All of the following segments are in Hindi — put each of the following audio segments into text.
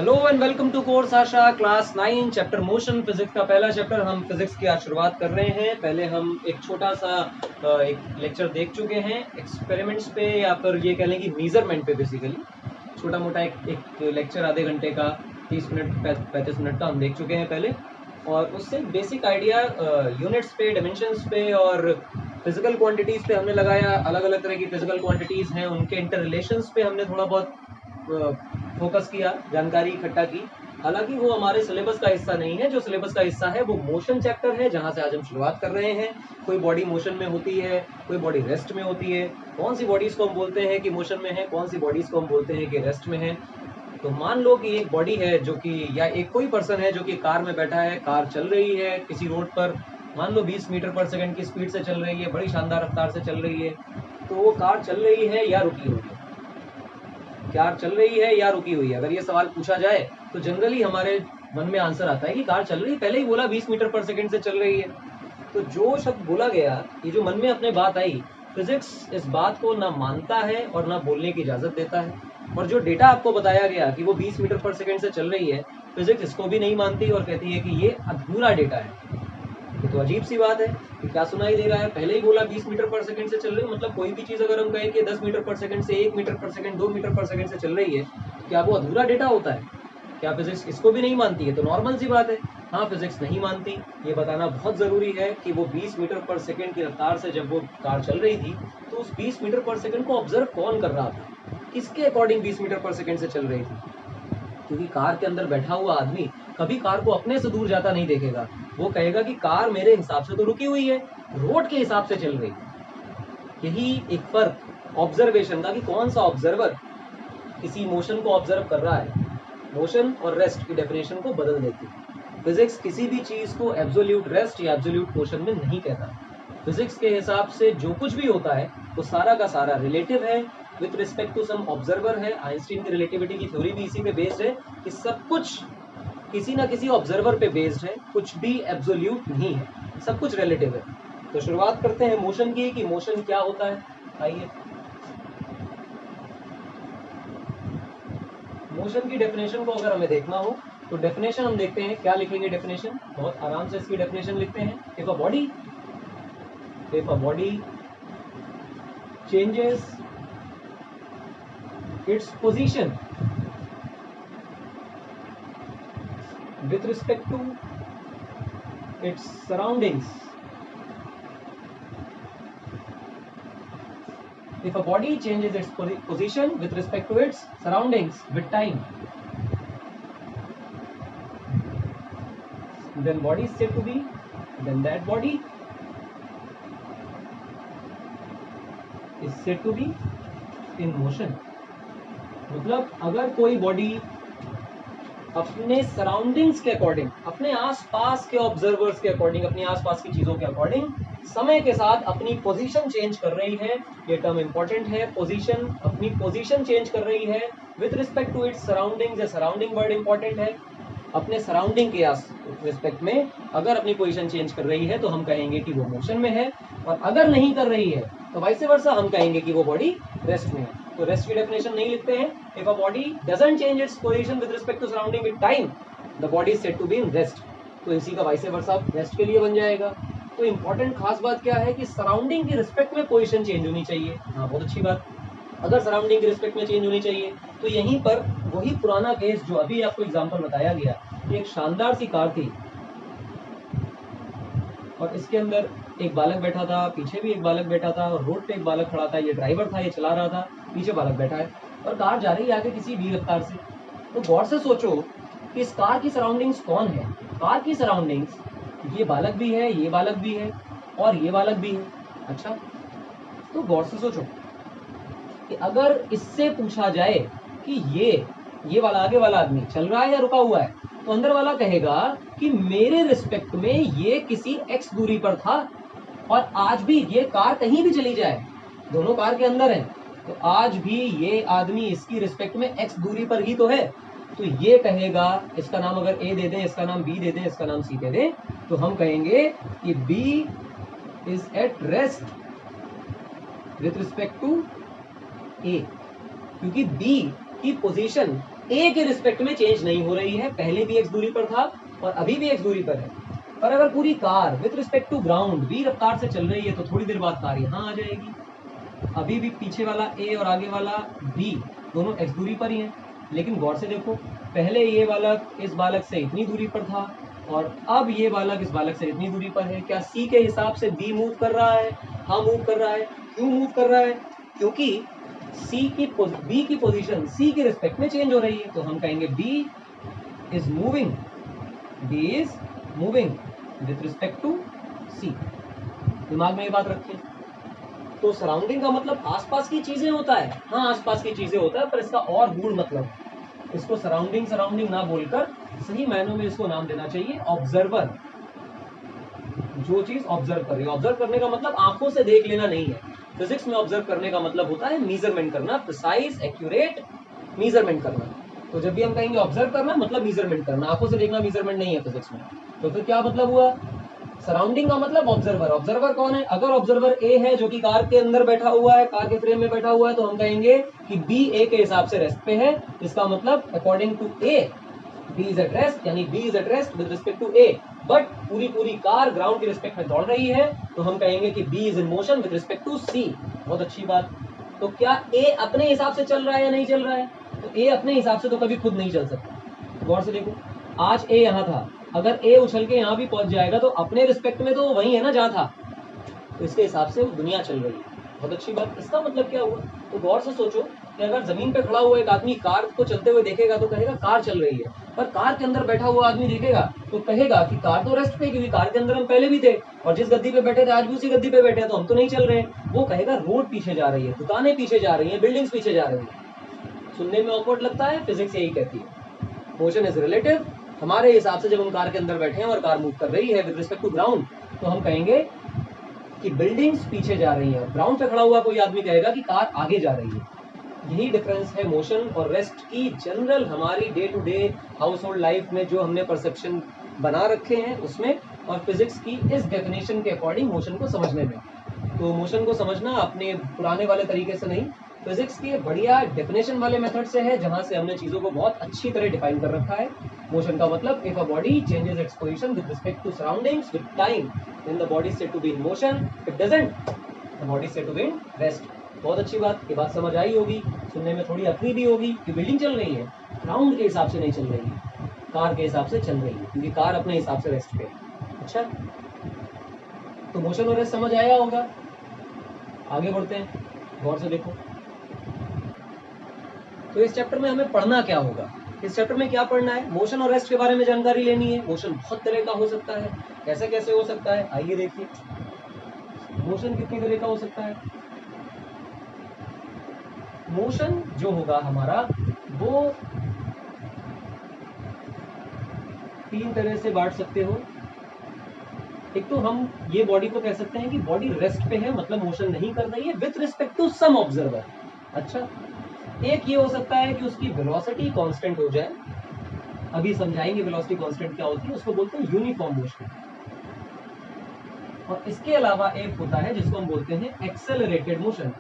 Hello and welcome to course Asha class 9 chapter motion physics का पहला चैप्टर। हम फिजिक्स की आज शुरुआत कर रहे हैं। पहले हम एक छोटा सा एक लेक्चर देख चुके हैं एक्सपेरिमेंट्स पे या फिर ये कह लें कि मेजरमेंट पे। बेसिकली छोटा मोटा एक लेक्चर आधे घंटे का 30 मिनट 35 मिनट का हम देख चुके हैं पहले, और उससे बेसिक आइडिया यूनिट्स पे, डायमेंशंस पे और फिजिकल क्वांटिटीज़ पे हमने लगाया। अलग अलग तरह की फिजिकल क्वांटिटीज़ हैं, उनके इंटर रिलेशंस पे हमने थोड़ा बहुत फोकस किया, जानकारी इकट्ठा की। हालांकि वो हमारे सिलेबस का हिस्सा नहीं है। जो सिलेबस का हिस्सा है वो मोशन चैप्टर है, जहां से आज हम शुरुआत कर रहे हैं। कोई बॉडी मोशन में होती है, कोई बॉडी रेस्ट में होती है। कौन सी बॉडीज को हम बोलते हैं कि मोशन में है, कौन सी बॉडीज को हम बोलते हैं कि रेस्ट में है। तो मान लो कि एक बॉडी है जो कि, या एक कोई पर्सन है जो कि कार में बैठा है, कार चल रही है किसी रोड पर, मान लो 20 मीटर पर सेकंड की स्पीड से चल रही है, बड़ी शानदार रफ्तार से चल रही है। तो वो कार चल रही है या रुकी हुई है? कार चल रही है या रुकी हुई है? अगर ये सवाल पूछा जाए तो जनरली हमारे मन में आंसर आता है कि कार चल रही है। पहले ही बोला 20 मीटर पर सेकंड से चल रही है। तो जो शब्द बोला गया, ये जो मन में अपने बात आई, फिजिक्स इस बात को ना मानता है और ना बोलने की इजाजत देता है। और जो डेटा आपको बताया गया कि वो 20 मीटर पर सेकंड से चल रही है, फिजिक्स इसको भी नहीं मानती और कहती है कि ये अधूरा डेटा है। ये तो अजीब सी बात है कि क्या सुनाई दे रहा है। पहले ही बोला 20 मीटर पर सेकंड से चल रही है, मतलब कोई भी चीज़ अगर हम कहें कि 10 मीटर पर सेकंड से 1 मीटर पर सेकंड 2 मीटर पर सेकंड से चल रही है, क्या वो अधूरा डेटा होता है? क्या फिजिक्स इसको भी नहीं मानती है? तो नॉर्मल सी बात है। हाँ, फिजिक्स नहीं मानती, ये बताना बहुत ज़रूरी है कि वो 20 मीटर पर सेकंड की रफ्तार से जब वो कार चल रही थी, तो उस 20 मीटर पर सेकंड को ऑब्जर्व कौन कर रहा था, किसके अकॉर्डिंग 20 मीटर पर सेकंड से चल रही थी। क्योंकि कार के अंदर बैठा हुआ आदमी कभी कार को अपने से दूर जाता नहीं देखेगा। वो कहेगा कि कार मेरे हिसाब से तो रुकी हुई है, रोड के हिसाब से चल रही है। यही एक फर्क ऑब्जर्वेशन का, कि कौन सा ऑब्जर्वर किसी मोशन को ऑब्जर्व कर रहा है। मोशन और रेस्ट की डेफिनेशन को बदल देती है। फिजिक्स किसी भी चीज को एब्सोल्यूट रेस्ट या एब्सोल्यूट मोशन में नहीं कहता। फिजिक्स के हिसाब से जो कुछ भी होता है वो सारा का सारा रिलेटिव है with respect to some observer है। आइंस्टीन की रिलेटिविटी की थ्योरी भी इसी पे बेस्ड है कि सब कुछ किसी ना किसी ऑब्जर्वर पे बेस्ड है, कुछ भी एब्सोल्यूट नहीं है, सब कुछ रिलेटिव है। तो शुरुआत करते हैं मोशन की, कि मोशन क्या होता है। आइए, मोशन की डेफिनेशन को अगर हमें देखना हो तो डेफिनेशन हम देखते हैं। क्या लिखेंगे डेफिनेशन? बहुत आराम से इसकी डेफिनेशन लिखते हैं। If a body changes its position with respect to its surroundings. If a body changes its position with respect to its surroundings with time, then body is said to be, then that body is said to be in motion. मतलब अगर कोई बॉडी अपने सराउंडिंग्स के अकॉर्डिंग, अपने आसपास के ऑब्जर्वर्स के अकॉर्डिंग, अपनी आसपास की चीजों के अकॉर्डिंग समय के साथ अपनी पोजीशन चेंज कर रही है, ये टर्म इंपॉर्टेंट है। पोजीशन, अपनी पोजीशन चेंज कर रही है with respect to its surroundings. Surrounding word important है। अपने सराउंडिंग के रिस्पेक्ट में अगर अपनी पोजीशन चेंज कर रही है तो हम कहेंगे कि वो मोशन में है, और अगर नहीं कर रही है तो वाइस वर्सा हम कहेंगे कि वो बॉडी रेस्ट में है। तो रेस्ट की डेफिनेशन नहीं लिखते हैं। If a body doesn't change its position with respect to surrounding with time, the body is said to be in rest. तो इसी का वाइस वर्सा रेस्ट के लिए बन जाएगा। तो इंपॉर्टेंट खास बात क्या है कि सराउंडिंग की रिस्पेक्ट में पोजीशन चेंज होनी चाहिए। हाँ, बहुत अच्छी बात। अगर सराउंडिंग की रिस्पेक्ट में चेंज होनी चाहिए तो यहीं पर वही पुराना केस जो अभी आपको एग्जांपल बताया गया, एक शानदार सी कार थी और इसके अंदर एक बालक बैठा था, पीछे भी एक बालक बैठा था, और रोड पे एक बालक खड़ा था। ये ड्राइवर था, ये चला रहा था, पीछे बालक बैठा है, और कार जा रही है आगे किसी भी रफ्तार से। तो गौर से सोचो कि इस कार की सराउंडिंग्स कौन है। कार की सराउंडिंग्स, ये बालक भी है, ये बालक भी है, और ये बालक भी है। अच्छा, तो गौर से सोचो कि अगर इससे पूछा जाए कि ये वाला आगे वाला आदमी चल रहा है या रुका हुआ है, तो अंदर वाला कहेगा कि मेरे रिस्पेक्ट में ये किसी x दूरी पर था, और आज भी ये कार कहीं भी चली जाए, दोनों कार के अंदर है, तो आज भी ये आदमी इसकी रिस्पेक्ट में x दूरी पर ही तो है। तो ये कहेगा, इसका नाम अगर A दे दें, इसका नाम B दे दें, इसका नाम C दे दें, तो हम कहेंगे कि B is at rest with respect to A, क्योंकि B की पोजीशन ए के रिस्पेक्ट में चेंज नहीं हो रही है, पहले भी एक्स दूरी पर था और अभी भी एक्स दूरी पर है। पर अगर पूरी car with respect to ground v रफ्तार से चल रही है तो थोड़ी देर बाद कार यहाँ आ जाएगी। अभी भी पीछे वाला a और आगे वाला b दोनों x दूरी पर ही हैं, लेकिन गौर से देखो, पहले ये बालक इस बालक से इतनी दूरी पर था और अब ये बालक इस बालक से इतनी दूरी पर है। क्या c के हिसाब से b मूव कर रहा है? हाँ मूव कर रहा है। क्यों मूव कर रहा है? क्योंकि b की पोजीशन c के रिस्पेक्ट में चेंज हो रही है, तो हम कहेंगे b is moving with respect to c। दिमाग में ये बात रखिए। तो सराउंडिंग का मतलब आसपास की चीजें होता है, हाँ आसपास की चीजें होता है, पर इसका और गूढ़ मतलब, इसको सराउंडिंग ना बोलकर सही मायनों में इसको नाम देना चाहिए ऑब्जर्वर। जो चीज ऑब्जर्व कर रही है, ऑब्जर्व करने का मतलब आंखों से देख लेना नहीं है। फिजिक्स में ऑब्जर्व करने का मतलब होता है मेजरमेंट करना, प्रिसाइज एक्यूरेट मेजरमेंट करना। तो जब भी हम कहेंगे ऑब्जर्व करना मतलब मेजरमेंट करना, आंखों से देखना मेजरमेंट नहीं है फिजिक्स में। तो फिर क्या मतलब हुआ? सराउंडिंग का मतलब ऑब्जर्वर। ऑब्जर्वर कौन है? अगर ऑब्जर्वर ए है जो कि कार के अंदर बैठा हुआ है, कार के फ्रेम में बैठा हुआ है, तो हम कहेंगे कि बी ए के हिसाब से रेस्ट पे है। इसका मतलब according to A B is at rest, यानी B is at rest with respect to A. But पूरी कार ग्राउंड के रिस्पेक्ट में दौड़ रही है, तो हम कहेंगे कि B is in motion with respect to C. बहुत अच्छी बात। तो क्या ए अपने हिसाब से चल रहा है या नहीं चल रहा है? तो ए अपने हिसाब से तो कभी खुद नहीं चल सकता। गौर से देखो, आज ए यहाँ था, अगर ए उछल के यहाँ भी पहुंच जाएगा तो अपने रिस्पेक्ट में तो वही है ना जहाँ था, तो इसके हिसाब से दुनिया चल रही है। बहुत अच्छी बात। इसका मतलब क्या हुआ? तो गौर से सोचो कि अगर जमीन पे खड़ा हुआ एक आदमी कार को चलते हुए देखेगा तो कहेगा कार चल रही है, पर कार के अंदर बैठा हुआ आदमी देखेगा तो कहेगा कि कार तो रेस्ट पे, क्योंकि कार के अंदर हम पहले भी थे और जिस गद्दी पे बैठे थे आज भी उसी गद्दी पे बैठे हैं, तो हम तो नहीं चल रहे हैं। वो कहेगा रोड पीछे जा रही है, दुकानें पीछे जा रही है, बिल्डिंग्स पीछे जा रही है। सुनने में ऑकवर्ड लगता है, फिजिक्स यही कहती है मोशन इज रिलेटिव। हमारे हिसाब से जब हम कार के अंदर बैठे हैं और कार मूव कर रही है विद रिस्पेक्ट टू ग्राउंड, तो हम कहेंगे कि बिल्डिंग्स पीछे जा रही हैं। ग्राउंड पे खड़ा हुआ कोई आदमी कहेगा कि कार आगे जा रही है। यही डिफरेंस है मोशन और रेस्ट की जनरल हमारी day to day household life में जो हमने परसेप्शन बना रखे हैं उसमें, और फिजिक्स की इस डेफिनेशन के अकॉर्डिंग मोशन को समझने में। तो मोशन को समझना अपने पुराने वाले तरीके से नहीं, फिजिक्स के बढ़िया डेफिनेशन वाले मेथड से है, जहां से हमने चीजों को बहुत अच्छी तरह डिफाइन कर रखा है। मोशन का मतलब if a body changes its position with respect to surroundings with time, then the body is said to be in motion, if doesn't the body is said to be in rest. बहुत अच्छी बात, ये बात समझ आई होगी, सुनने में थोड़ी अखरी भी होगी कि बिल्डिंग चल रही है, ग्राउंड के हिसाब से नहीं चल रही है, कार के हिसाब से चल रही है, क्योंकि कार अपने हिसाब से रेस्ट पे। अच्छा, तो मोशन और रेस्ट समझ आया होगा। आगे बढ़ते हैं, गौर से देखो। तो इस चैप्टर में हमें पढ़ना क्या होगा? इस चैप्टर में क्या पढ़ना है? मोशन और रेस्ट के बारे में जानकारी लेनी है। मोशन बहुत तरह का हो सकता है, कैसे कैसे हो सकता है आइए देखिए। मोशन कितनी तरह का हो सकता है? मोशन जो होगा हमारा वो 3 तरह से बांट सकते हो। एक तो हम ये बॉडी को कह सकते हैं कि बॉडी रेस्ट पे है, मतलब मोशन नहीं कर रही है with respect to some observer. अच्छा, एक ये हो सकता है कि उसकी वेलोसिटी कांस्टेंट हो जाए। अभी समझाएंगे वेलोसिटी कांस्टेंट क्या होती है, उसको बोलते हैं यूनिफॉर्म मोशन। और इसके अलावा एक होता है जिसको हम बोलते हैं एक्सेलरेटेड मोशन।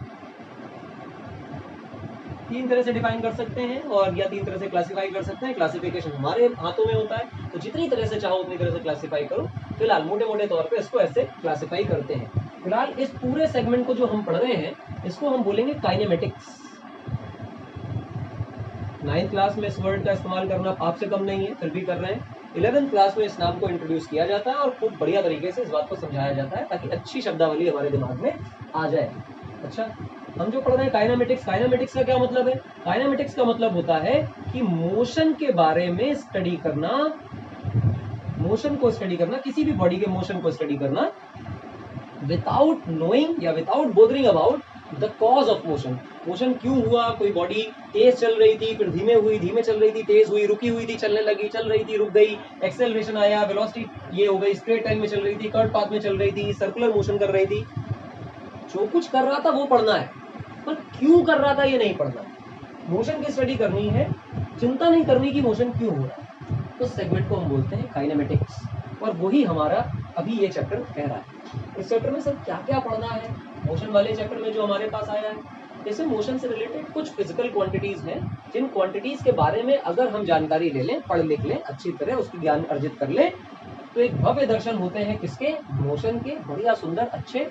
3 तरह से डिफाइन कर सकते हैं और या 3 तरह से क्लासिफाई कर सकते हैं। क्लासिफिकेशन हमारे हाथों में होता है, तो जितनी तरह से चाहो उतनी तरह से क्लासिफाई करो। फिलहाल मोटे मोटे तौर पे इसको ऐसे क्लासिफाई करते हैं। फिलहाल इस पूरे सेगमेंट को जो हम पढ़ रहे हैं इसको हम बोलेंगे काइनेमेटिक्स। 9th क्लास में इस वर्ड का इस्तेमाल करना आपसे कम नहीं है, फिर भी कर रहे हैं। 11th क्लास में इस नाम को इंट्रोड्यूस किया जाता है और खूब बढ़िया तरीके से इस बात को समझाया जाता है ताकि अच्छी शब्दावली हमारे दिमाग में आ जाए। अच्छा, हम जो पढ़ रहे हैं काइनेमेटिक्स, काइनेमेटिक्स का क्या मतलब है? काइनेमेटिक्स का मतलब होता है कि मोशन के बारे में स्टडी करना, मोशन को स्टडी करना, किसी भी बॉडी के मोशन को स्टडी करना विदाउट नोइंग या without bothering about the cause of motion. Motion क्यों हुआ? कोई बॉडी तेज चल रही थी, फिर धीमे हुई, धीमे चल रही थी, तेज हुई, रुकी हुई थी, चलने लगी, चल रही थी, रुक गई, एक्सेलरेशन आया, वेलोसिटी ये हो गई, स्ट्रेट लाइन में चल रही थी, कर्व पाथ में चल रही थी, सर्कुलर मोशन कर रही थी। जो कुछ कर रहा था वो पढ़ना है, पर क्यों कर रहा था ये नहीं पढ़ना। मोशन की स्टडी करनी है, चिंता नहीं करनी कि मोशन क्यों हो रहा है। तो सेगमेंट को हम बोलते हैं काइनेमेटिक्स, और वही हमारा अभी ये चैप्टर कह रहा है। इस चैप्टर में सब क्या क्या पढ़ना है, मोशन वाले चैप्टर में जो हमारे पास आया है जैसे मोशन से रिलेटेड कुछ फिजिकल क्वांटिटीज हैं, जिन क्वांटिटीज के बारे में अगर हम जानकारी ले लें, पढ़ लिख लें अच्छी तरह, उसकी ज्ञान अर्जित कर लें, तो एक भव्य दर्शन होते हैं किसके? मोशन के। बढ़िया सुंदर अच्छे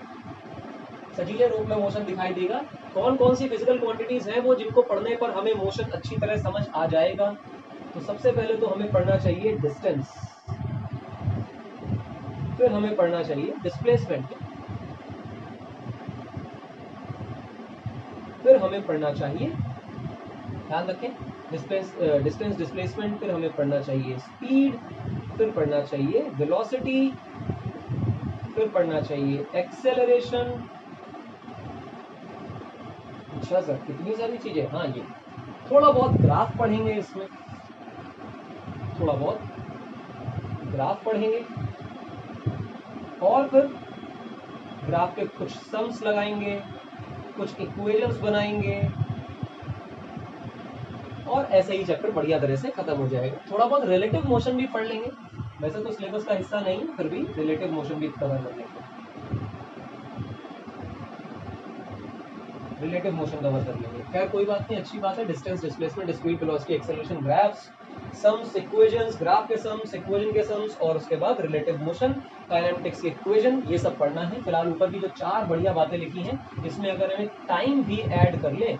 सजीले रूप में मोशन दिखाई देगा। कौन कौन सी फिजिकल क्वांटिटीज हैं वो जिनको पढ़ने पर हमें मोशन अच्छी तरह समझ आ जाएगा? तो सबसे पहले तो हमें पढ़ना चाहिए डिस्टेंस, फिर हमें पढ़ना चाहिए डिस्प्लेसमेंट, फिर हमें पढ़ना चाहिए, ध्यान रखें, डिस्टेंस डिस्प्लेसमेंट, फिर हमें पढ़ना चाहिए स्पीड, फिर पढ़ना चाहिए वेलोसिटी, फिर पढ़ना चाहिए एक्सेलरेशन। अच्छा सर कितनी सारी चीजें। हाँ, ये थोड़ा बहुत ग्राफ पढ़ेंगे, इसमें थोड़ा बहुत ग्राफ पढ़ेंगे, और फिर ग्राफ के कुछ सम्स लगाएंगे, कुछ इक्वेशंस बनाएंगे, और ऐसे ही चैप्टर बढ़िया तरह से खत्म हो जाएगा। थोड़ा बहुत रिलेटिव मोशन भी पढ़ लेंगे, वैसे तो सिलेबस का हिस्सा नहीं, फिर भी रिलेटिव मोशन भी कवर कर लेंगे, रिलेटिव मोशन कवर कर लेंगे। खैर कोई बात नहीं, अच्छी बात है। Distance displacement speed velocity acceleration graphs sums equations, graph के सम्स इक्वेशन के सम्स, और उसके बाद रिलेटिव मोशन काइनेमेटिक्स की इक्वेशन, ये सब पढ़ना है। फिलहाल ऊपर की जो 4 बढ़िया बातें लिखी हैं, इसमें अगर हमें टाइम भी ऐड कर ले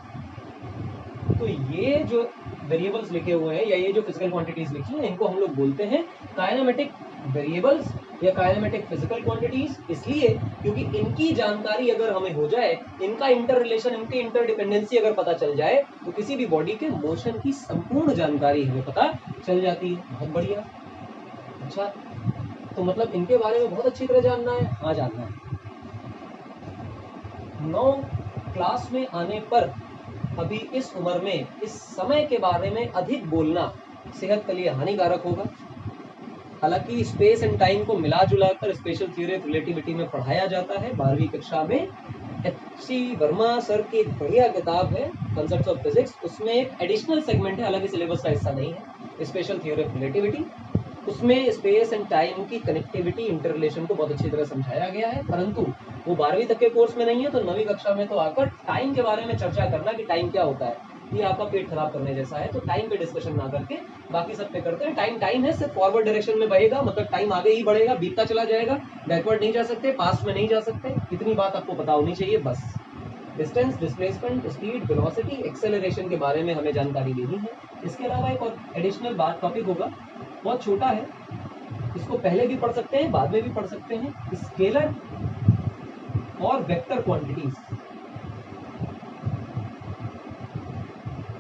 तो ये जो वेरिएबल्स लिखे हुए हैं या ये जो फिजिकल क्वांटिटीज लिखी हैं, इनको हम लोग बोलते हैं काइनेमेटिक वेरिएबल्स या काइनेमेटिक फिजिकल क्वांटिटीज। इसलिए क्योंकि इनकी जानकारी अगर हमें हो जाए, इनका इंटर रिलेशन, इनकी इंटरडिपेंडेंसी अगर पता चल जाए, तो किसी भी बॉडी के मोशन की संपूर्ण जानकारी हमें पता चल जाती है। बहुत बढ़िया। अच्छा, तो मतलब इनके बारे में बहुत अच्छी तरह जानना है। हाँ, जानना है। 9 क्लास में आने पर अभी इस उम्र में, इस समय के बारे में अधिक बोलना सेहत के लिए हानिकारक होगा। हालांकि स्पेस एंड टाइम को मिला जुला कर स्पेशल थ्योरी ऑफ रिलेटिविटी में पढ़ाया जाता है 12वीं कक्षा में। एच.सी. वर्मा सर की एक बढ़िया किताब है कॉन्सेप्ट्स ऑफ फिजिक्स, उसमें एक एडिशनल सेगमेंट है, हालांकि सिलेबस का हिस्सा नहीं है, स्पेशल थ्योरी ऑफ रिलेटिविटी। उसमें स्पेस एंड टाइम की कनेक्टिविटी, इंटर रिलेशन को बहुत अच्छी तरह समझाया गया है, परंतु वो 12वीं तक के कोर्स में नहीं है। तो 9वीं कक्षा में तो आकर टाइम के बारे में चर्चा करना कि टाइम क्या होता है, ये आपका पेट खराब करने जैसा है। तो टाइम पे डिस्कशन ना करके बाकी सब पे करते हैं। टाइम टाइम है, सिर्फ फॉरवर्ड डायरेक्शन में बहेगा, मतलब टाइम आगे ही बढ़ेगा, बीतता चला जाएगा, बैकवर्ड नहीं जा सकते, पास्ट में नहीं जा सकते। इतनी बात आपको पता होनी चाहिए बस। Distance, displacement, speed, velocity, acceleration के बारे में हमें जानकारी लेनी है। इसके अलावा एक और एडिशनल बात टॉपिक होगा, बहुत छोटा है, इसको पहले भी पढ़ सकते हैं, बाद में भी पढ़ सकते हैं, स्केलर और वेक्टर क्वांटिटीज।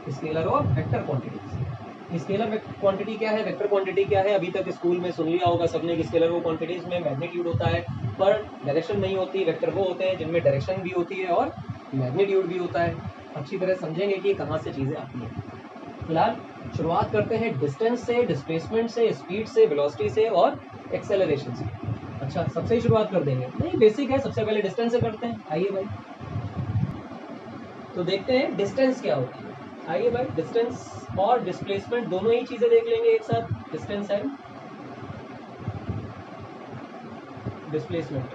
स्केलर और वेक्टर क्वांटिटीज। स्केलर क्वांटिटी क्या है, वेक्टर क्वांटिटी क्या है? अभी तक स्कूल में सुन लिया होगा सबने कि स्केलर वो क्वांटिटीज में मैग्नीट्यूड होता है पर डायरेक्शन नहीं होती, वेक्टर वो होते हैं जिनमें डायरेक्शन भी होती है और मैग्नीट्यूड भी होता है। अच्छी तरह समझेंगे कि कहाँ से चीजें आती हैं। फिलहाल शुरुआत करते हैं डिस्टेंस से, डिस्प्लेसमेंट से, स्पीड से, वेलोसिटी से और एक्सेलरेशन से। अच्छा, सबसे ही शुरुआत कर देंगे? नहीं, बेसिक है, सबसे पहले डिस्टेंस से करते हैं। आइए भाई, तो देखते हैं डिस्टेंस क्या होती है। आइए भाई, डिस्टेंस और डिस्प्लेसमेंट दोनों ही चीजें देख लेंगे एक साथ, डिस्टेंस एंड डिस्प्लेसमेंट।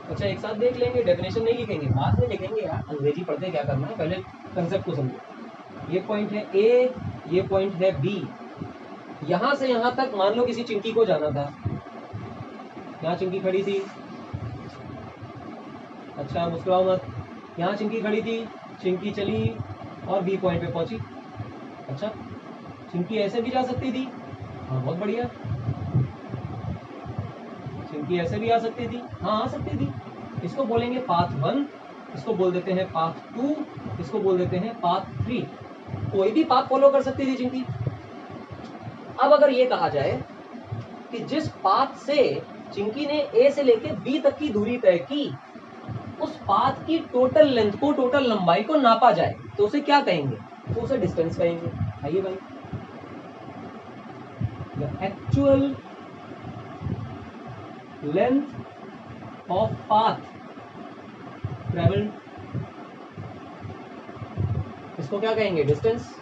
अच्छा, एक साथ देख लेंगे, डेफिनेशन नहीं लिखेंगे, बाद में लिखेंगे यार, अंग्रेजी पढ़ते क्या करना है, पहले कंसेप्ट को समझो। ये पॉइंट है ए, ये पॉइंट है बी, यहां से यहां तक मान लो किसी चिंकी को जाना था, यहाँ चिंकी खड़ी थी, अच्छा मुस्कुराओ मत, यहाँ चिंकी खड़ी थी, चिंकी चली और बी पॉइंट पे पहुंची। अच्छा, चिंकी ऐसे भी जा सकती थी, हाँ बहुत बढ़िया, चिंकी ऐसे भी आ सकती थी, हाँ आ सकती थी। इसको बोलेंगे पाथ 1, इसको बोल देते हैं पाथ 2, इसको बोल देते हैं पाथ 3। कोई भी पाथ फॉलो कर सकती थी चिंकी। अब अगर ये कहा जाए कि जिस पाथ से चिंकी ने ए से लेके बी तक की दूरी तय की, उस पाथ की टोटल लेंथ को, टोटल लंबाई को नापा जाए, तो उसे क्या कहेंगे? तो उसे डिस्टेंस कहेंगे। आइए भाई, the actual length of path travelled, इसको क्या कहेंगे? डिस्टेंस।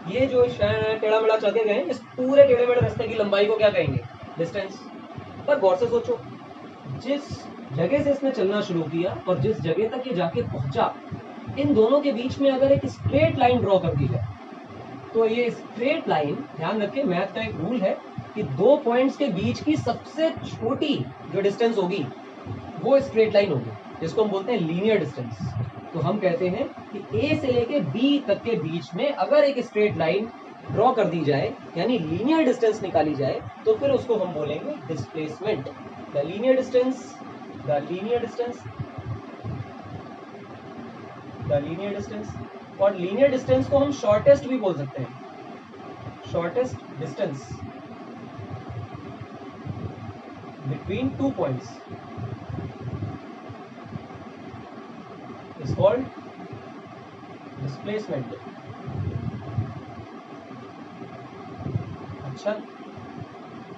ये जो टेढ़ा मेढ़ा चल के गए, इस पूरे टेढ़े मेढ़े रास्ते की लंबाई को क्या कहेंगे? डिस्टेंस। पर गौर से सोचो, जिस जगह से इसने चलना शुरू किया और जिस जगह तक ये जाके पहुंचा, इन दोनों के बीच में अगर एक स्ट्रेट लाइन ड्रॉ कर दी जाए तो ये स्ट्रेट लाइन, ध्यान रखें मैथ का एक रूल है कि दो पॉइंट्स के बीच की सबसे छोटी जो डिस्टेंस होगी वो स्ट्रेट लाइन होगी, जिसको हम बोलते हैं लीनियर डिस्टेंस। तो हम कहते हैं कि ए से लेके बी तक के बीच में अगर एक स्ट्रेट लाइन ड्रॉ कर दी जाए यानी लीनियर डिस्टेंस निकाली जाए तो फिर उसको हम बोलेंगे displacement. The linear distance, the linear distance, the linear distance. और लीनियर डिस्टेंस को हम शॉर्टेस्ट भी बोल सकते हैं, shortest distance between two points is called displacement। अच्छा,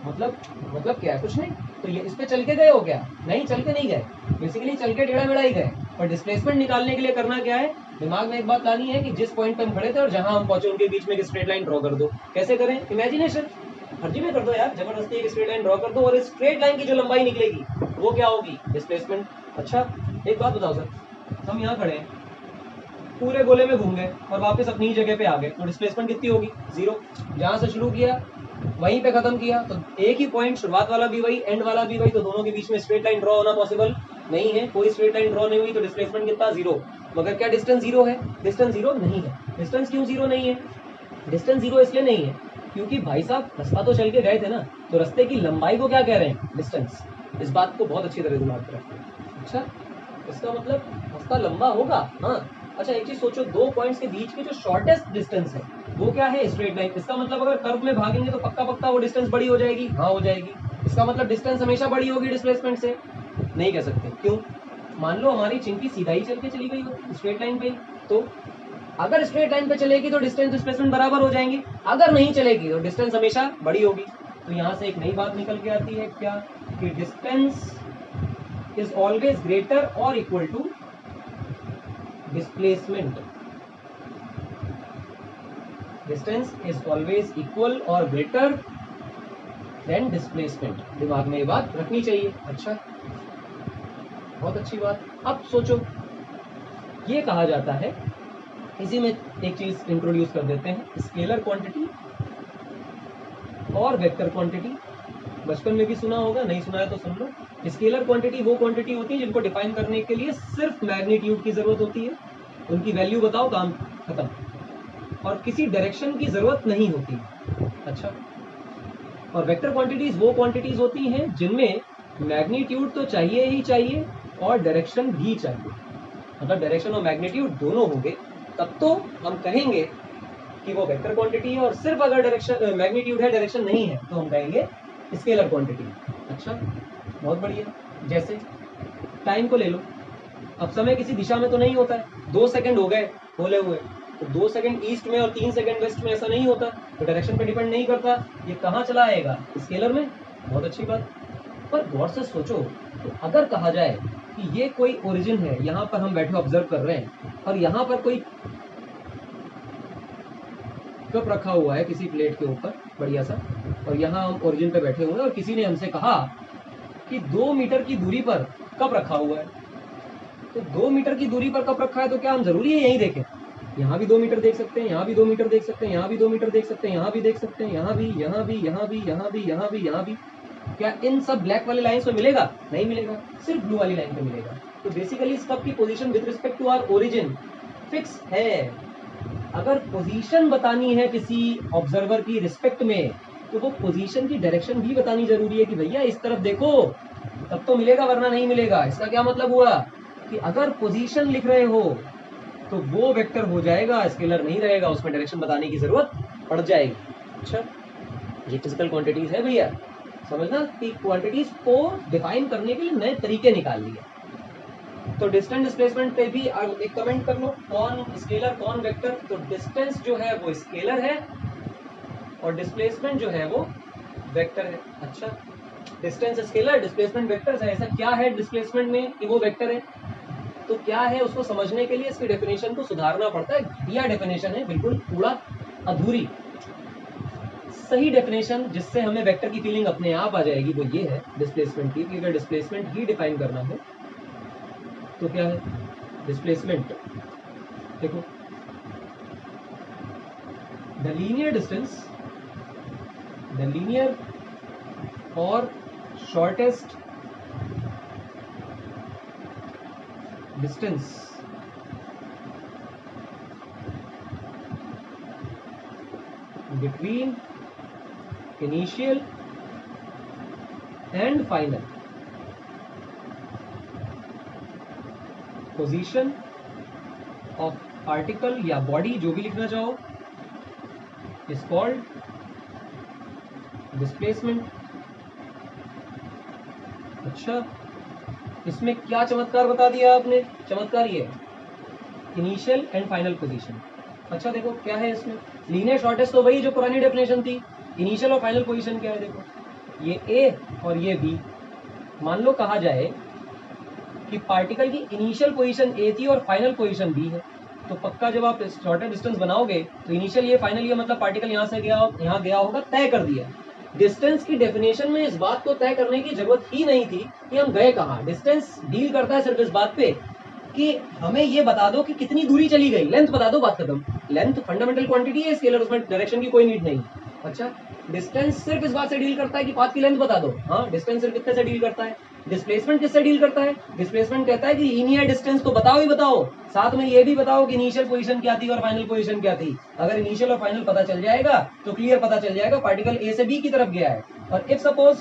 मतलब क्या है? कुछ नहीं। तो ये इस पे चल के गए हो क्या? नहीं, चल के नहीं गए, बेसिकली चल के टेढ़ा मेढ़ा ही गए। और डिस्प्लेसमेंट निकालने के लिए करना क्या है? दिमाग में एक बात लानी है कि जिस पॉइंट पे हम खड़े थे और जहां हम पहुंचे उनके बीच में एक स्ट्रेट लाइन ड्रॉ कर दो। कैसे करें? इमेजिनेशन, फर्जी में कर दो यार, जबरदस्ती एक स्ट्रेट लाइन ड्रॉ कर दो और इस स्ट्रेट लाइन की जो लंबाई निकलेगी वो क्या होगी? डिस्प्लेसमेंट। अच्छा, एक बात बताओ सर, हम यहाँ खड़े हैं, पूरे गोले में घूम गए और वापस अपनी जगह पे आ गए तो डिस्प्लेसमेंट कितनी होगी? 0। जहां से शुरू किया वहीं पे खत्म किया तो एक ही पॉइंट, शुरुआत वाला भी वही, एंड वाला भी वही, तो दोनों के बीच में स्ट्रेट लाइन ड्रॉ होना पॉसिबल नहीं है। कोई स्ट्रेट लाइन ड्रॉ नहीं हुई तो डिस्प्लेसमेंट कितना? 0। मगर क्या डिस्टेंस 0 है? डिस्टेंस 0 नहीं है। डिस्टेंस क्यों 0 नहीं है? डिस्टेंस 0 इसलिए नहीं है क्योंकि भाई साहब रास्ता तो चल के गए थे ना, तो रास्ते की लंबाई को क्या कह रहे हैं? डिस्टेंस। इस बात को बहुत अच्छी तरह दिमाग में रखें। अच्छा, इसका मतलब रास्ता लंबा होगा। हाँ, अच्छा एक चीज सोचो, दो पॉइंट्स के बीच की जो शॉर्टेस्ट डिस्टेंस है वो क्या है? Straight line. इसका मतलब अगर कर्व में भागेंगे तो पक्का वो डिस्टेंस बड़ी हो जाएगी। हाँ, हो जाएगी। इसका मतलब डिस्टेंस हमेशा बड़ी होगी डिस्प्लेसमेंट से? नहीं कह सकते। क्यों? मान लो हमारी चिंकी सीधा ही चल के चली गई हो स्ट्रेट लाइन पे, तो अगर स्ट्रेट लाइन पे चलेगी तो डिस्टेंस डिस्प्लेसमेंट बराबर हो जाएंगे, अगर नहीं चलेगी तो डिस्टेंस हमेशा बड़ी होगी। तो यहाँ से एक नई बात निकल के आती है क्या? कि डिस्टेंस इज ऑलवेज ग्रेटर और equal to displacement. Distance is always equal और ग्रेटर देन डिस्प्लेसमेंट। दिमाग में ये बात रखनी चाहिए। अच्छा, बहुत अच्छी बात। अब सोचो, ये कहा जाता है, इसी में एक चीज इंट्रोड्यूस कर देते हैं, स्केलर क्वांटिटी और वेक्टर क्वांटिटी। बचपन में भी सुना होगा, नहीं सुना है तो सुन लो। स्केलर क्वांटिटी वो क्वांटिटी होती है जिनको डिफाइन करने के लिए सिर्फ मैग्नीट्यूड की जरूरत होती है, उनकी वैल्यू बताओ, काम खत्म, और किसी डायरेक्शन की जरूरत नहीं होती। अच्छा, और वेक्टर क्वांटिटीज वो क्वांटिटीज होती हैं जिनमें मैग्नीट्यूड तो चाहिए ही चाहिए और डायरेक्शन भी चाहिए। मतलब डायरेक्शन और मैग्नीट्यूड दोनों होंगे तब तो हम कहेंगे कि वो वेक्टर क्वांटिटी है, और सिर्फ अगर डायरेक्शन मैग्नीट्यूड है डायरेक्शन नहीं है तो हम कहेंगे स्केलर क्वांटिटी। अच्छा, बहुत बढ़िया। जैसे टाइम को ले लो, अब समय किसी दिशा में तो नहीं होता है, 2 सेकंड हो गए बोले हुए, तो 2 सेकंड ईस्ट में और 3 सेकंड वेस्ट में ऐसा नहीं होता, तो डायरेक्शन पे डिपेंड नहीं करता। ये कहाँ चला आएगा? स्केलर में। बहुत अच्छी बात। पर गौर से सोचो, तो अगर कहा जाए कि ये कोई ओरिजिन है, यहाँ पर हम बैठे ऑब्जर्व कर रहे हैं और यहाँ पर कोई कप रखा हुआ है किसी प्लेट के ऊपर बढ़िया सा, और यहाँ हम ओरिजिन पे बैठे हुए हैं और किसी ने हमसे कहा कि 2 मीटर की दूरी पर कप रखा हुआ है, तो 2 मीटर की दूरी पर कप रखा है तो क्या हम जरूरी है यहीं देखें? यहाँ भी 2 मीटर देख सकते हैं, यहाँ भी 2 मीटर देख सकते हैं, यहाँ भी 2 मीटर देख सकते हैं, यहाँ भी देख सकते हैं, यहाँ भी, यहाँ भी, यहाँ भी, यहाँ भी, यहाँ भी, यहाँ भी। क्या इन सब ब्लैक वाले लाइन्स में मिलेगा? नहीं मिलेगा, सिर्फ ब्लू वाली लाइन पे मिलेगा। तो बेसिकली इस कप की position with respect to our origin fix है। अगर पोजीशन बतानी है किसी ऑब्जर्वर की रिस्पेक्ट में तो वो पोजीशन की डायरेक्शन भी बतानी जरूरी है कि भैया इस तरफ देखो, तब तो मिलेगा वरना नहीं मिलेगा। इसका क्या मतलब हुआ कि अगर पोजीशन लिख रहे हो तो वो वेक्टर हो जाएगा, स्केलर नहीं रहेगा, उसमें डायरेक्शन बताने की जरूरत पड़ जाएगी। अच्छा, ये फिजिकल क्वांटिटीज है भैया, समझना कि क्वांटिटीज को डिफाइन करने के लिए नए तरीके निकाल लिए। तो डिस्टेंस डिस्प्लेसमेंट पे भी एक कमेंट कर लो, कौन स्केलर कौन वेक्टर। तो डिस्टेंस जो है वो स्केलर है और डिस्प्लेसमेंट जो है वो वेक्टर है। अच्छा, डिस्टेंस स्केलर, डिस्प्लेसमेंट वेक्टर है। ऐसा क्या है डिस्प्लेसमेंट में कि वो वेक्टर है? तो क्या है उसको समझने के लिए इसकी डेफिनेशन को सुधारना पड़ता है। दिया डेफिनेशन है बिल्कुल पूरा अधूरी। सही डेफिनेशन जिससे हमें वेक्टर की फीलिंग अपने आप आ जाएगी वो ये है डिस्प्लेसमेंट की, कि अगर डिस्प्लेसमेंट ही डिफाइन करना है तो क्या है? डिस्प्लेसमेंट देखो, the linear distance, the linear और shortest distance between initial and final position of particle या body, जो भी लिखना चाहो, is called displacement. अच्छा, इसमें क्या चमत्कार बता दिया आपने? चमत्कार ये इनिशियल एंड फाइनल पोजीशन. अच्छा देखो क्या है इसमें, लीनियर शॉर्टेस्ट तो वही जो पुरानी डेफिनेशन थी. इनिशियल और फाइनल पोजीशन क्या है? देखो, ये ए और ये बी. मान लो कहा जाए कि पार्टिकल की इनिशियल पोजीशन ए थी और फाइनल पोजीशन बी है, तो पक्का जब आप शॉर्टर डिस्टेंस बनाओगे तो इनिशियल ये, फाइनल ये, मतलब पार्टिकल यहाँ से गया, यहाँ गया होगा, तय कर दिया. डिस्टेंस की डेफिनेशन में इस बात को तय करने की जरूरत ही नहीं थी कि हम गए कहाँ. डिस्टेंस डील करता है सिर्फ इस बात पे कि हमें ये बता दो कि कितनी दूरी चली गई, लेंथ बता दो, बात खत्म. लेंथ फंडामेंटल क्वांटिटी है स्केलर, उसमें डायरेक्शन की कोई नीड नहीं. अच्छा, डिस्टेंस सिर्फ इस बात से डील करता है कि पाथ की लेंथ बता दो. हाँ, डिस्टेंस सिर्फ कितने से डील करता है. डिस्प्लेसमेंट किससे डील करता है? डिस्प्लेसमेंट कहता है कि लीनियर डिस्टेंस तो बताओ ही बताओ, साथ में ये भी बताओ कि इनिशियल पोजीशन क्या थी और फाइनल पोजीशन क्या थी. अगर इनिशियल और फाइनल पता चल जाएगा तो क्लियर पता चल जाएगा पार्टिकल ए से बी की तरफ गया है. और इफ सपोज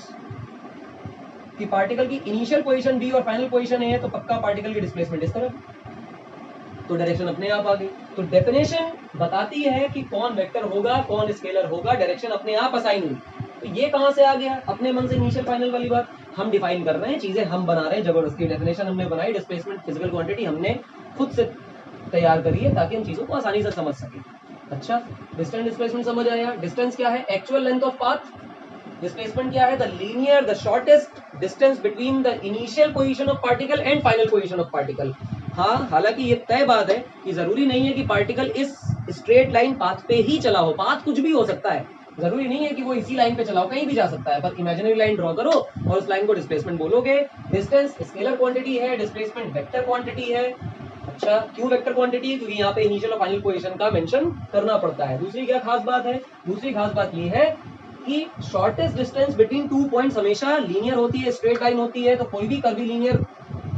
कि पार्टिकल की इनिशियल पोजीशन बी और फाइनल पोजीशन ए है, तो पक्का पार्टिकल की डिस्प्लेसमेंट इस तरफ, तो डायरेक्शन अपने आप आ गई. तो डेफिनेशन बताती है कि कौन वेक्टर होगा, कौन स्केलर होगा, डायरेक्शन अपने आप असाइन हुई. तो ये कहां से आ गया? अपने मन से इनिशियल फाइनल वाली बात हम डिफाइन कर रहे हैं, चीजें हम बना रहे हैं जबरदस्ती. डेफिनेशन हमने बनाई, डिस्प्लेसमेंट फिजिकल क्वांटिटी हमने खुद से तैयार करी है ताकि हम चीजों को आसानी से समझ सके. अच्छा, डिस्टेंस डिस्प्लेसमेंट समझ आया. डिस्टेंस क्या है? Actual length of path. Displacement क्या है? The linear, the shortest distance between the initial position of particle and final position of particle. हाँ, हालांकि ये तय बात है कि जरूरी नहीं है कि पार्टिकल इस स्ट्रेट लाइन पाथ पे ही चला हो. पाथ कुछ भी हो सकता है, जरूरी नहीं है कि वो इसी लाइन पे चला हो, कहीं भी जा सकता है. पर इमेजिनरी लाइन ड्रॉ करो और उस लाइन को डिस्प्लेसमेंट बोलोगे. डिस्टेंस स्केलर क्वांटिटी है, डिस्प्लेसमेंट वेक्टर क्वांटिटी है. अच्छा, क्यों वेक्टर क्वांटिटी है? क्योंकि यहाँ पे इनिशियल और फाइनल पोजीशन का मेंशन करना पड़ता है. दूसरी क्या खास बात है? दूसरी खास बात ये है कि शॉर्टेस्ट डिस्टेंस बिटवीन 2 पॉइंट्स हमेशा लीनियर होती है, स्ट्रेट लाइन होती है. तो कोई भी कर्वी लीनियर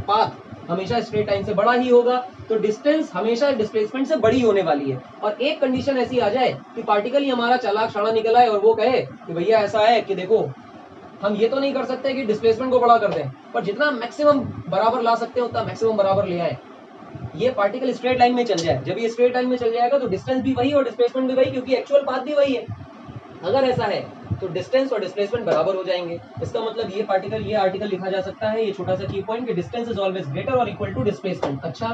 पाथ हमेशा स्ट्रेट लाइन से बड़ा ही होगा, तो डिस्टेंस हमेशा डिस्प्लेसमेंट से बड़ी होने वाली है. और एक कंडीशन ऐसी आ जाए कि पार्टिकल ही हमारा चालाक शाना निकल आए और वो कहे कि भैया ऐसा है कि देखो, हम ये तो नहीं कर सकते कि डिस्प्लेसमेंट को बड़ा कर दें, पर जितना मैक्सिमम बराबर ला सकते हैं उतना मैक्सिमम बराबर ले आए. ये पार्टिकल स्ट्रेट लाइन में चल जाए. जब ये स्ट्रेट लाइन में चल जाएगा तो डिस्टेंस भी वही और डिस्प्लेसमेंट भी वही, क्योंकि एक्चुअल पाथ भी वही है. अगर ऐसा है तो डिस्टेंस और डिस्प्लेसमेंट बराबर हो जाएंगे. इसका मतलब ये पार्टिकल, ये आर्टिकल लिखा जा सकता है, ये छोटा सा की पॉइंट, कि डिस्टेंस इज ऑलवेज ग्रेटर और इक्वल टू डिस्प्लेसमेंट. अच्छा,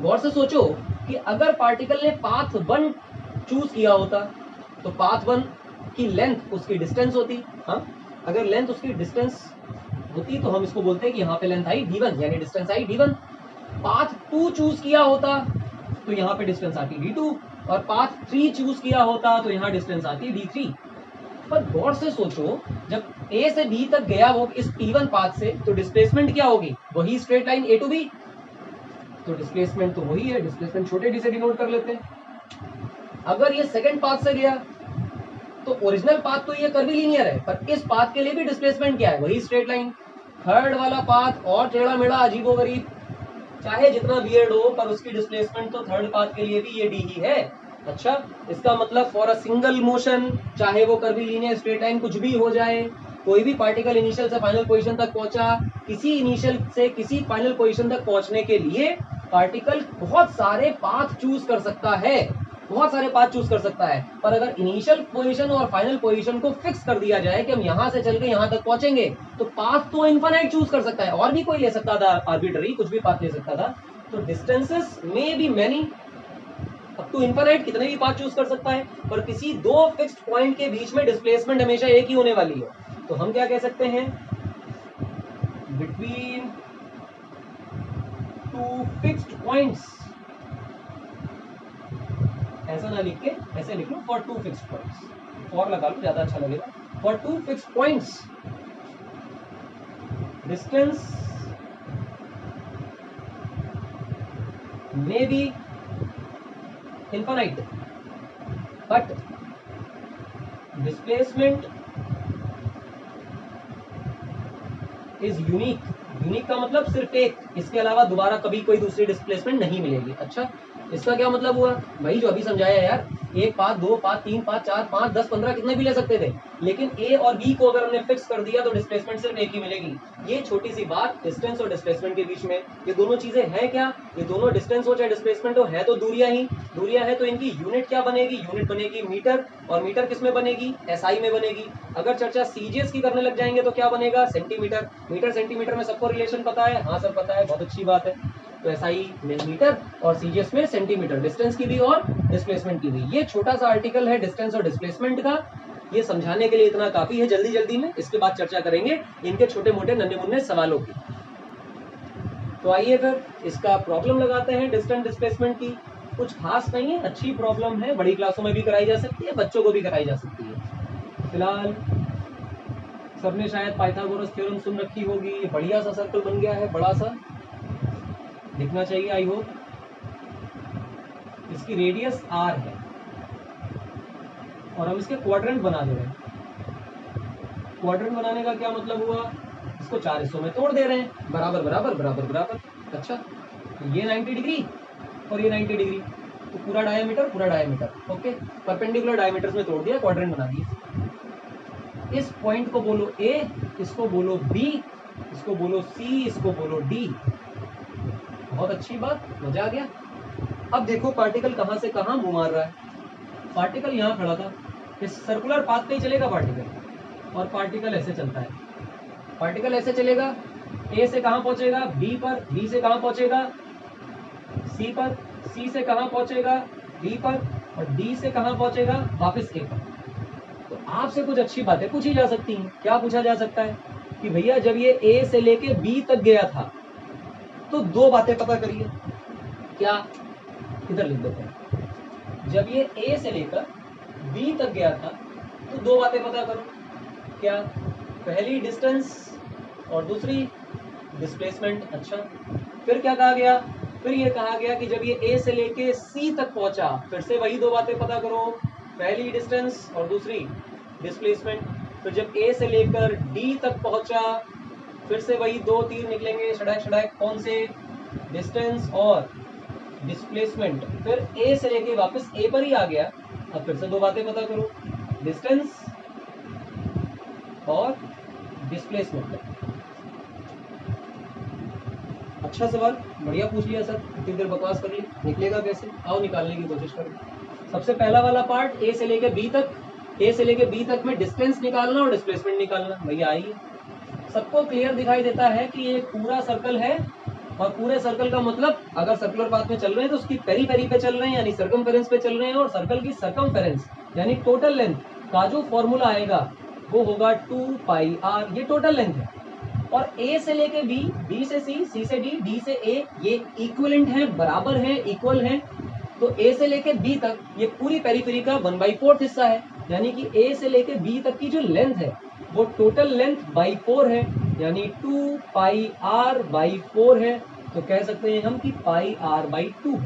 गौर से सोचो कि अगर पार्टिकल ने पाथ 1 चूज किया होता तो पाथ 1 की लेंथ उसकी डिस्टेंस होती. हाँ, अगर लेंथ उसकी डिस्टेंस होती तो हम इसको बोलते हैं कि यहाँ पे लेंथ आई d1, यानी डिस्टेंस आई d1. पाथ 2 चूज किया होता तो यहाँ पे डिस्टेंस आती d2, और पाथ 3 चूज किया होता तो यहाँ डिस्टेंस आती d3. पर गौर से सोचो, जब A से B तक गया वो इस P1 पाथ से, तो डिस्प्लेसमेंट क्या होगी? वही straight line A to B. तो डिस्प्लेसमेंट तो वही है, डिस्प्लेसमेंट छोटे d से डिनोट कर लेते हैं. अगर ये सेकंड पाथ से गया तो ओरिजिनल पाथ तो ये कर्वी लीनियर है, पर इस पाथ के लिए भी डिस्प्लेसमेंट क्या है? वही स्ट्रेट लाइन. थर्ड वाला पाथ और टेढ़ा मेढ़ा अजीबोगरीब, चाहे जितना वियर्ड हो, पर उसकी डिस्प्लेसमेंट तो थर्ड पाथ के लिए भी ये d ही है. अच्छा, इसका मतलब फॉर अ सिंगल मोशन, चाहे वो कर्वी लीनियर, स्ट्रेट लाइन, कुछ भी हो जाए, कोई भी पार्टिकल इनिशियल से फाइनल पोजीशन तक पहुंचा, किसी इनिशियल से किसी फाइनल पोजीशन तक पहुंचने के लिए पार्टिकल बहुत सारे पाथ चूज कर सकता है, बहुत सारे पाथ चूज कर सकता है. पर अगर इनिशियल पोजीशन और फाइनल पोजीशन को फिक्स कर दिया जाए कि हम यहां से चल के यहां तक पहुंचेंगे, तो पाथ तो इनफाइनाइट चूज कर सकता है, और भी कोई ले सकता था, आर्बिट्ररी कुछ भी पाथ ले सकता था. तो डिस्टेंसेस में be many, up to infinite कितने भी पाथ चूज कर सकता है, पर किसी दो फिक्स्ड पॉइंट के बीच में डिस्प्लेसमेंट हमेशा एक ही होने वाली है. तो हम क्या कह सकते हैं? Between 2 fixed points. ऐसा ना लिख के ऐसे लिख लो, फॉर 2 फिक्स्ड पॉइंट्स. फॉर लगा लो, ज्यादा अच्छा लगेगा. For 2 fixed points distance may be infinite, but displacement is unique. Unique का मतलब सिर्फ एक, इसके अलावा दोबारा कभी कोई दूसरी डिस्प्लेसमेंट नहीं मिलेगी। अच्छा, इसका क्या मतलब हुआ भाई? जो अभी समझाया यार, 1 पाथ 2 पाथ 3 पाथ 4 5 10 15 कितने भी ले सकते थे, लेकिन ए और बी को अगर हमने फिक्स कर दिया तो डिस्प्लेसमेंट सिर्फ एक ही मिलेगी। ये छोटी सी बात डिस्टेंस और डिस्प्लेसमेंट के बीच में, ये दोनों चीजें हैं क्या? ये दोनों डिस्टेंस हो चाहे डिस्प्लेसमेंट हो, है तो दूरियां ही। दूरियां है तो इनकी यूनिट क्या बनेगी? यूनिट बनेगी मीटर, और मीटर किस में बनेगी? एसआई में बनेगी। अगर चर्चा सीजीएस की करने लग जाएंगे तो क्या बनेगा? सेंटीमीटर। मीटर सेंटीमीटर में सबको रिलेशन पता है? हाँ सर पता है, बहुत अच्छी बात है। तो एसआई में मीटर और सीजीएस में सेंटीमीटर, डिस्टेंस की भी और डिस्प्लेसमेंट की भी। ये छोटा सा आर्टिकल है डिस्टेंस और डिस्प्लेसमेंट का, ये समझाने के लिए इतना काफी है जल्दी जल्दी में। इसके बाद चर्चा करेंगे इनके छोटे मोटे नन्हे मुन्ने सवालों की। तो आइए फिर इसका प्रॉब्लम लगाते हैं डिस्टेंस डिस्प्लेसमेंट की। कुछ खास नहीं है, अच्छी प्रॉब्लम है, बड़ी क्लासों में भी कराई जा सकती है, बच्चों को भी कराई जा सकती है। फिलहाल सबने शायद पाइथागोरस थ्योरम सुन रखी होगी। ये बढ़िया सा सर्कल बन गया है, बड़ा सा दिखना चाहिए आई होप। इसकी रेडियस r है और हम इसके क्वाड्रेंट बना दे रहे हैं। क्वाड्रेंट बनाने का क्या मतलब हुआ? इसको 4 हिस्सों में तोड़ दे रहे हैं, बराबर बराबर बराबर बराबर। अच्छा, तो ये 90 डिग्री और ये 90 डिग्री, तो पूरा डायमीटर ओके, परपेंडिकुलर डायमीटर्स में तोड़ दिया, क्वाड्रेंट बना दिया। इस पॉइंट को बोलो A, इसको बोलो B, इसको बोलो C, इसको बोलो D। बहुत अच्छी बात, मजा आ गया। अब देखो पार्टिकल कहां से कहां मुंह मार रहा है। पार्टिकल यहां खड़ा था, इस सर्कुलर पाथ पे ही चलेगा पार्टिकल, और पार्टिकल ऐसे चलता है। पार्टिकल ऐसे चलेगा, ए से कहां पहुंचेगा? बी पर, बी से कहां पहुंचेगा? सी पर, सी से कहां पहुंचेगा? डी पर, और डी से कहां पहुंचेगा? वापस ए पर। तो आपसे कुछ अच्छी बातें पूछी जा सकती हैं। क्या पूछा जा सकता है कि भैया जब ये ए से लेके बी तक गया था तो दो बातें पता करिए। क्या? इधर लिख देते हैं। जब ये ए से लेकर बी तक गया था तो दो बातें पता करो। क्या? पहली डिस्टेंस और दूसरी डिस्प्लेसमेंट। अच्छा, फिर क्या कहा गया? फिर ये कहा गया कि जब ये ए से लेके सी तक पहुंचा, फिर से वही दो बातें पता करो, पहली डिस्टेंस और दूसरी डिस्प्लेसमेंट। फिर जब ए से लेकर डी तक पहुंचा, फिर से वही दो तीर निकलेंगे सड़क सड़क, कौन से? डिस्टेंस और डिस्प्लेसमेंट। फिर ए से लेके वापस ए पर ही आ गया, अब फिर से दो बातें पता करो, डिस्टेंस और डिस्प्लेसमेंट। अच्छा सवाल, बढ़िया पूछ लिया सर, इतनी देर बकवास कर ली, निकलेगा कैसे? आओ निकालने की कोशिश करो। सबसे पहला वाला पार्ट ए से लेके बी तक, ए से लेके बी तक में डिस्टेंस निकालना और डिस्प्लेसमेंट निकालना। भैया आइए, सबको क्लियर दिखाई देता है कि ये पूरा सर्कल है, और पूरे सर्कल का मतलब अगर सर्कुलर पाथ में चल रहे हैं तो उसकी पेरीफेरी पे चल रहे हैं, यानी सर्कमफेरेंस पे चल रहे हैं, और सर्कल की सर्कमफेरेंस यानी टोटल लेंथ का जो फॉर्मूला आएगा वो होगा 2 पाई r। ये टोटल लेंथ है। और a से लेके b, b से c, c से d, d से a, ये इक्विवेलेंट है, बराबर है, इक्वल है। तो a से लेके b तक ये पूरी पेरीफेरी का 1/4 हिस्सा है, यानी कि a से लेके b तक की जो लेंथ है वो टोटल लेंथ बाई 4 है, यानी 2 पाई r बाई 4 है। तो कह सकते हैं हम कि पाई r बाई 2।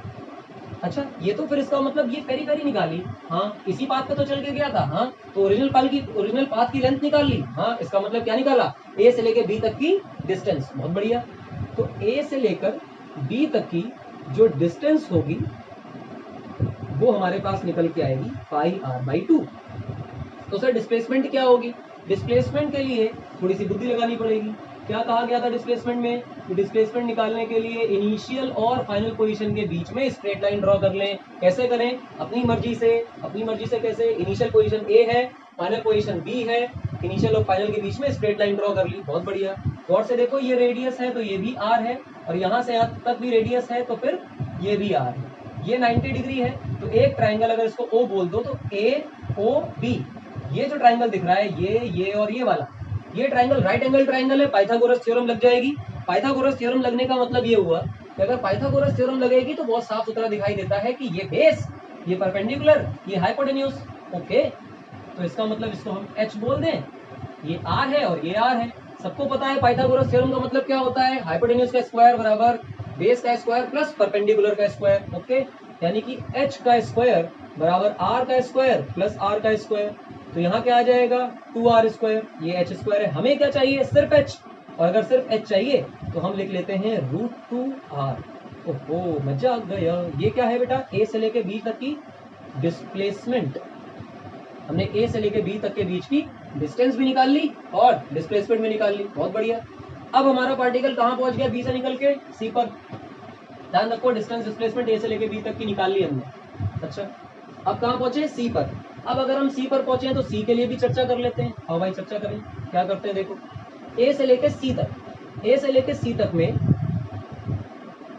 अच्छा, ये तो फिर इसका मतलब ये पेरीफेरी निकाली, हाँ इसी पाथ पे तो चल के गया था, हाँ तो ओरिजिनल पाथ की लेंथ निकाल ली, हाँ इसका मतलब क्या निकाला? ए से लेकर बी तक की डिस्टेंस। बहुत बढ़िया। तो ए से लेकर बी तक की जो डिस्टेंस होगी वो हमारे पास निकल के आएगी पाई r बाई 2। तो सर डिस्प्लेसमेंट क्या होगी? डिस्प्लेसमेंट के लिए थोड़ी सी बुद्धि लगानी पड़ेगी। क्या कहा गया था डिस्प्लेसमेंट में? तो डिस्प्लेसमेंट निकालने के लिए इनिशियल और फाइनल पोजीशन के बीच में स्ट्रेट लाइन ड्रॉ कर लें। कैसे करें? अपनी मर्जी से। अपनी मर्जी से कैसे? इनिशियल पोजीशन ए है, फाइनल पोजीशन बी है, इनिशियल और फाइनल के बीच में स्ट्रेट लाइन ड्रॉ कर ली। बहुत बढ़िया। गौर से देखो, ये रेडियस है तो ये भी r है, और यहाँ से यहाँ तक भी रेडियस है तो फिर ये भी r है। ये 90 डिग्री है, तो एक ट्राइंगल अगर इसको O बोल दो तो AOB, ये जो ट्राइंगल दिख रहा है ये और ये वाला, ये ट्राइंगल राइट एंगल ट्राइंगल है। पाइथागोरस थ्योरम लग जाएगी। पाइथागोरस थ्योरम लगने का मतलब ये हुआ कि अगर पाइथागोरस थ्योरम लगेगी तो बहुत साफ सुथरा दिखाई देता है कि ये बेस, ये परपेंडिकुलर, ये हाइपोटेन्यूज। ओके, तो इसका मतलब इसको हम H बोल दें, ये R है और ये R है। सबको पता है पाइथागोरस थ्योरम का मतलब क्या होता है? हाइपोटेन्यूज का स्क्वायर बराबर बेस का स्क्वायर प्लस परपेंडिकुलर का स्क्वायर। ओके, यानी कि h का स्क्वायर बराबर r का स्क्वायर प्लस r का स्क्वायर। तो यहाँ क्या आ जाएगा 2r स्क्वायर, ये h स्क्वायर है, हमें क्या चाहिए सिर्फ h, और अगर सिर्फ h चाहिए तो हम लिख लेते हैं √2r। ओहो मजा आ गया। ये क्या है बेटा, a से लेके b तक की डिस्प्लेसमेंट। हमने a से लेके b तक के बीच की डिस्टेंस भी निकाल ली और डिस्प्लेसमेंट भी निकाल ली, बहुत बढ़िया। अब हमारा पार्टिकल कहाँ पहुंच गया, b से निकल के c पर। ध्यान रखो डिस्टेंस डिस्प्लेसमेंट a से लेके b तक की निकाल ली हमने। अच्छा अब कहाँ पहुंचे, c पर। अब अगर हम c पर पहुंचे हैं तो c के लिए भी चर्चा कर लेते हैं। आओ भाई चर्चा करें, क्या करते हैं देखो। a से लेके c तक, a से लेके c तक में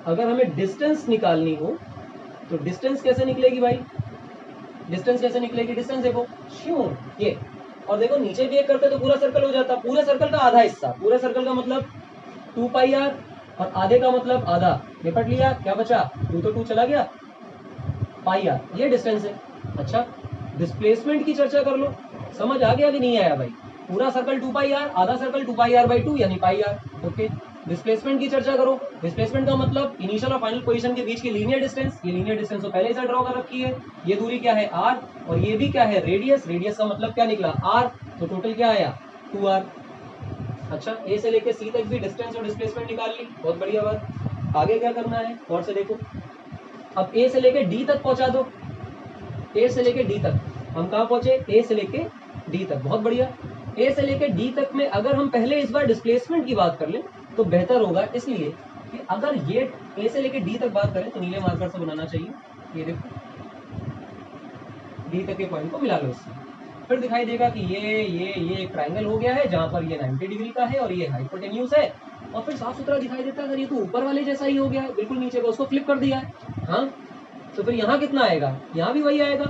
अगर हमें डिस्टेंस निकालनी हो तो डिस्टेंस कैसे निकलेगी भाई, डिस्टेंस कैसे निकलेगी, डिस्टेंस देखो श्योर ये, और देखो नीचे भी एक करते तो पूरा सर्कल हो जाता, पूरे सर्कल का आधा हिस्सा, पूरे सर्कल का मतलब 2πr और आधे का मतलब आधा, निपट लिया, क्या बचा 2 तो 2 चला गया, πr, ये डिस्टेंस है। अच्छा डिस्प्लेसमेंट की चर्चा कर लो, समझ आ गया कि नहीं आया भाई, पूरा सर्कल 2πr, आधा सर्कल 2πr/2 यानी πr। ओके डिस्प्लेसमेंट की चर्चा करो, डिस्प्लेसमेंट का मतलब इनिशियल और फाइनल पोजीशन के बीच की लीनियर डिस्टेंस, ये लीनियर डिस्टेंस तो पहले से ड्रॉ कर रखी है, ये दूरी क्या है r, और ये भी क्या है रेडियस, रेडियस का मतलब क्या निकला r, तो टोटल क्या आया 2r। अच्छा a से लेके c तक भी डिस्टेंस और डिस्प्लेसमेंट निकाल ली, बहुत बढ़िया बात। आगे क्या करना है और से देखो, अब a से लेके d तक पहुंचा दो, a से लेके d तक हम कहाँ पहुंचे, a से लेके d तक, बहुत बढ़िया। a से लेके d तक में अगर हम पहले इस बार डिस्प्लेसमेंट की बात कर लें तो बेहतर होगा, इसलिए कि अगर ये a से लेके d तक बात करें तो नीले मार्कर से बनाना चाहिए, ये देखो d तक के पॉइंट को मिला लो इससे, फिर दिखाई देगा कि ये एक ट्रायंगल हो गया है जहां पर ये 90 डिग्री का है और ये हाइपोटेन्यूज है, और फिर साफ सुथरा दिखाई देता है। अगर ये तो ऊपर वाले जैसा ही हो गया है, बिल्कुल नीचे का उसको फ्लिप कर दिया है, हाँ तो फिर यहाँ कितना आएगा, यहाँ भी वही आएगा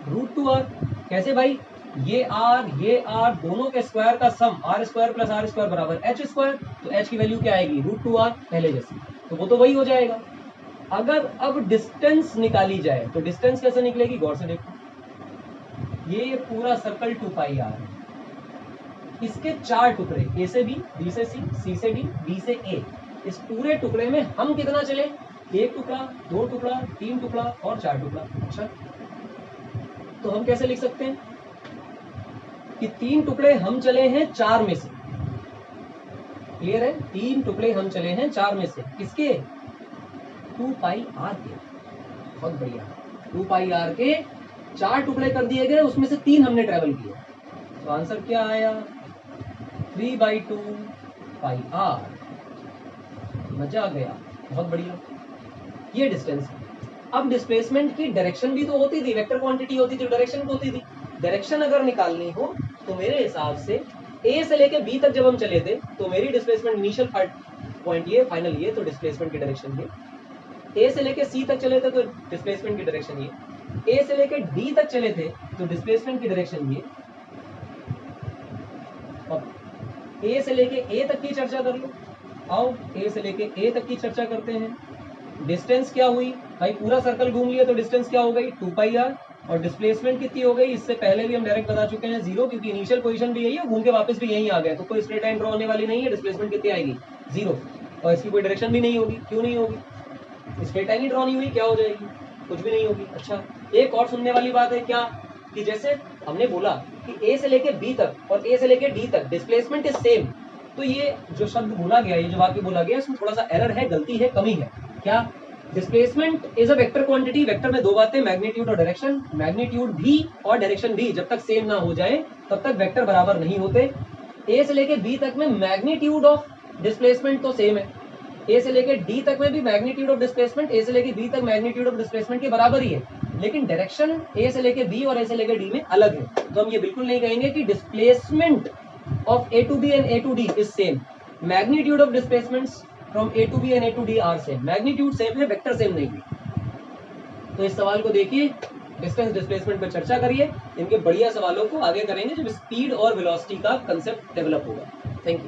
√2r। कैसे भाई, ये r दोनों के स्क्वायर का सम r square plus r square बराबर h स्क्वायर, तो h की वैल्यू क्या आएगी √2r पहले जैसी, तो वो तो वही हो जाएगा। अगर अब डिस्टेंस निकाली जाए तो डिस्टेंस कैसे निकलेगी, गौर से देखो, ये पूरा सर्कल 2πr है, इसके 4 टुकड़े a से b, b से c से d, b से a, इस पूरे टुकड़े में हम कितना चले, 1 टुकड़ा, 2 टुकड़ा, 3 टुकड़ा और 4 टुकड़ा। अच्छा तो हम कैसे लिख सकते हैं कि 3 टुकड़े हम चले हैं 4 में से, क्लियर है, 3 टुकड़े हम चले हैं 4 में से, किसके 2πr के, बहुत बढ़िया, 2πr के 4 टुकड़े कर दिए गए, उसमें से 3 हमने ट्रेवल किए, तो आंसर क्या आया 3/2πr। मजा आ गया, बहुत बढ़िया, ये डिस्टेंस है। अब डिस्प्लेसमेंट की डायरेक्शन भी तो होती थी, वेक्टर क्वांटिटी होती थी, डायरेक्शन होती थी, डायरेक्शन अगर निकालनी हो तो मेरे हिसाब से a से लेके b तक जब हम चले थे तो मेरी डिस्प्लेसमेंट इनिशियल पॉइंट ये, फाइनल ये, तो डिस्प्लेसमेंट की डायरेक्शन ये। a से लेके c तक चले थे तो डिस्प्लेसमेंट की डायरेक्शन ये। a से लेके d तक चले थे तो डिस्प्लेसमेंट की डायरेक्शन ये। अब a से लेके a तक की चर्चा कर लो, आओ a से लेके a तक की चर्चा करते हैं। डिस्टेंस क्या हुई भाई, पूरा सर्कल घूम लिया तो डिस्टेंस क्या हो गई 2πr, और डिस्प्लेसमेंट कितनी हो गई, इससे पहले भी हम डायरेक्ट बता चुके हैं 0, क्योंकि इनिशियल पोजीशन भी यही है, घूम के वापस भी यही आ गया, तो कोई स्ट्रेट लाइन ड्रॉ होने वाली नहीं है, डिस्प्लेसमेंट कितनी आएगी 0, और इसकी कोई डायरेक्शन भी नहीं होगी, क्यों नहीं होगी, स्ट्रेट लाइन ही ड्रॉ नहीं हुई, क्या हो जाएगी, कुछ भी नहीं होगी। अच्छा एक और सुनने वाली बात है क्या, कि जैसे हमने बोला कि a से लेके b तक और a से लेके d तक डिस्प्लेसमेंट इज सेम, तो ये जो शब्द बोला गया, ये जो वाक्य बोला गया, इसमें थोड़ा सा एरर है, गलती है, कमी है। क्या, displacement is a vector quantity, vector में दो बातें, मैग्नीट्यूड और डायरेक्शन, मैग्नीट्यूड भी और डायरेक्शन भी जब तक सेम ना हो जाए तब तक वेक्टर बराबर नहीं होते। a से लेके b तक में मैग्नीट्यूड ऑफ डिस्प्लेसमेंट तो सेम है, a से लेके d तक में भी मैग्नीट्यूड ऑफ डिस्प्लेसमेंट a से लेके b तक मैग्नीट्यूड ऑफ डिस्प्लेसमेंट के बराबर ही है, लेकिन डायरेक्शन a से लेके b और a से लेके d में अलग है। तो हम ये बिल्कुल नहीं कहेंगे कि displacement of a to b and a to d is same, magnitude of displacements from a to b and a to d are same, magnitude same है, वेक्टर सेम नहीं है। तो इस सवाल को देखिए, डिस्टेंस डिस्प्लेसमेंट पर चर्चा करिए, इनके बढ़िया सवालों को आगे करेंगे जब स्पीड और वेलोसिटी का कंसेप्ट डेवलप होगा। Thank you.